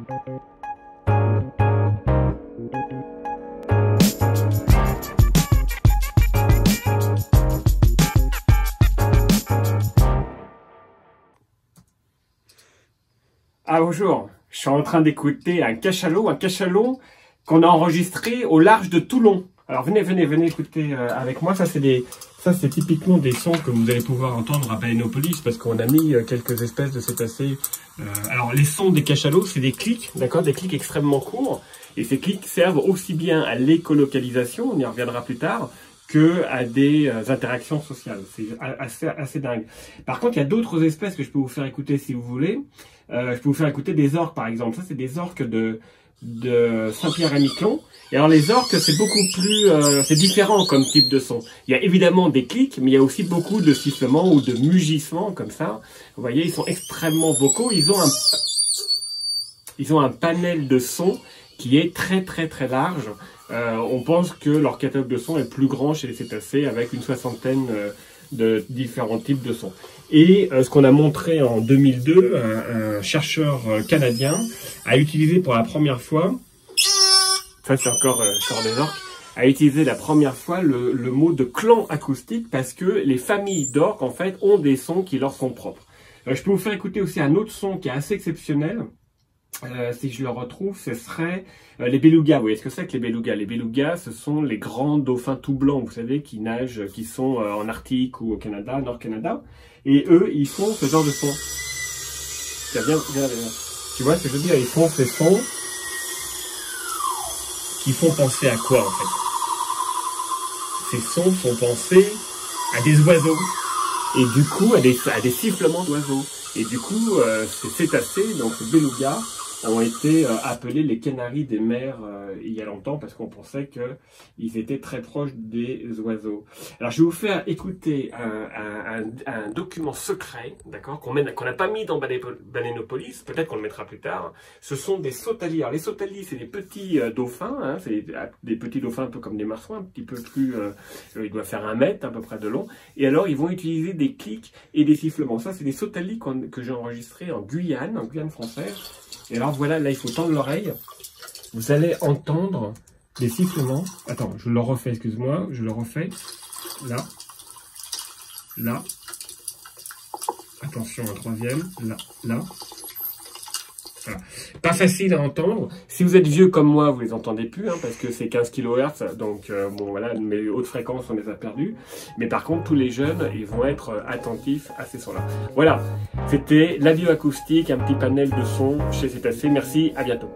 Ah bonjour, je suis en train d'écouter un cachalot qu'on a enregistré au large de Toulon. Alors venez écouter avec moi. Ça c'est typiquement des sons que vous allez pouvoir entendre à Baleineaupolis parce qu'on a mis quelques espèces de cétacés. Alors les sons des cachalots, c'est des clics, d'accord, des clics extrêmement courts. Et ces clics servent aussi bien à l'écolocalisation, on y reviendra plus tard, que à des interactions sociales. C'est assez dingue. Par contre, il y a d'autres espèces que je peux vous faire écouter si vous voulez. Je peux vous faire écouter des orques par exemple. Ça, c'est des orques de Saint-Pierre-et-Miquelon. Et alors les orques, c'est beaucoup plus, c'est différent comme type de son. Il y a évidemment des clics, mais il y a aussi beaucoup de sifflements ou de mugissements comme ça. Vous voyez, ils sont extrêmement vocaux. Ils ont un panel de sons qui est très large. On pense que leur catalogue de sons est plus grand chez les cétacés avec une soixantaine de différents types de sons. Et ce qu'on a montré en 2002, un chercheur canadien a utilisé pour la première fois, ça c'est encore des orques, a utilisé la première fois le mot de clan acoustique parce que les familles d'orques en fait ont des sons qui leur sont propres. Je peux vous faire écouter aussi un autre son qui est assez exceptionnel. Si je le retrouve, ce serait les belugas. Vous voyez ce que c'est que les belugas? Les belugas, ce sont les grands dauphins tout blancs, vous savez, qui nagent, qui sont en Arctique ou au Canada, Nord-Canada. Et eux, ils font ce genre de son. Viens. Tu vois ce que je veux dire? Ils font ces sons qui font penser à quoi, en fait? Ces sons font penser à des oiseaux. Et du coup, à des sifflements d'oiseaux. Et du coup, ces cétacés, donc ces belugas, ont été appelés les canaris des mers il y a longtemps parce qu'on pensait qu'ils étaient très proches des oiseaux. Alors je vais vous faire écouter un document secret, d'accord, qu'on n'a pas mis dans Baleineaupolis, peut-être qu'on le mettra plus tard. Ce sont des sautaliers. Alors les sautaliers, c'est des petits dauphins, hein, c'est des petits dauphins un peu comme des marsouins, un petit peu plus, ils doivent faire 1 mètre à peu près de long. Et alors ils vont utiliser des clics et des sifflements. Ça c'est des sautaliers que j'ai enregistrés en Guyane française. Et alors voilà, là il faut tendre l'oreille. Vous allez entendre des sifflements. Attends, je le refais, excuse-moi, je le refais. Là. Là. Attention, un troisième. Là. Voilà. Pas facile à entendre. Si vous êtes vieux comme moi, vous les entendez plus, hein, parce que c'est 15 kHz, donc bon voilà, mes hautes fréquences, on les a perdues. Mais par contre, tous les jeunes, ils vont être attentifs à ces sons-là. Voilà, c'était la bioacoustique, un petit panel de sons chez Cétacés. Merci, à bientôt.